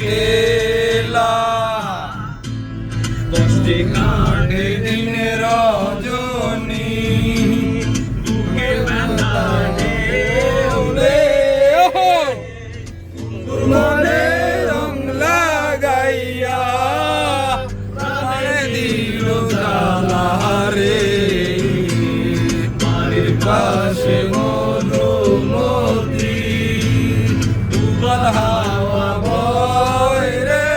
খেলা দশটি কাঠে দিনে রজনী বুকে ব্যথা ঢেউলে মনে রং লাগাইয়া প্রাণে দিল জ্বালা রে বাড়ির পাশে মধুমতি উবাল হাওয়া বয় রে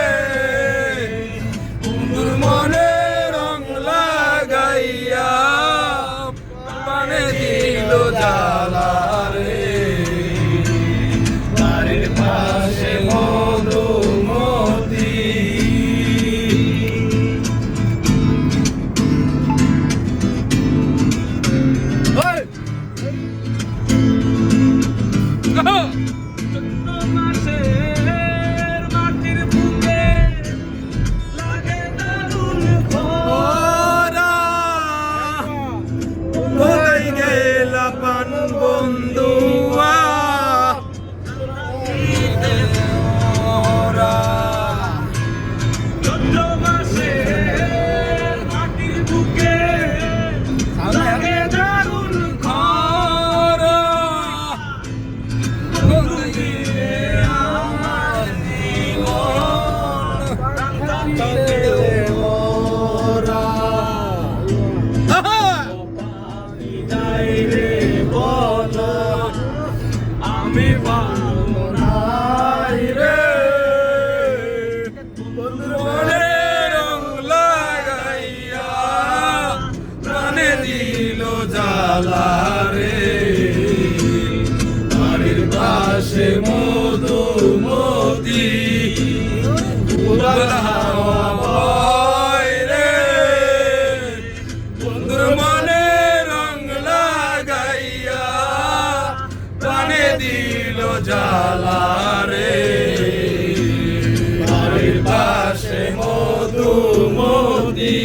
বন্ধুর মনে রং লাগাইয়া প্রাণে দিল জ্বালা রে বাড়ির পাশে মধুমতি বন্ধুয়া চৈত্র মাসে মাটির বুকে লাগে দারুণ খরা আমার জীবন মোরা আমি পারবো নাই রে বন্ধুর মনে রং লাগাইয়া প্রাণে দিল জ্বালা রে বাড়ির পাশে মধুমতি উবাল হাওয়া বয় রে বন্ধুর মনে রং লাগাইয়া প্রাণে দিল জ্বালা রে বাড়ির পাশে মধুমতি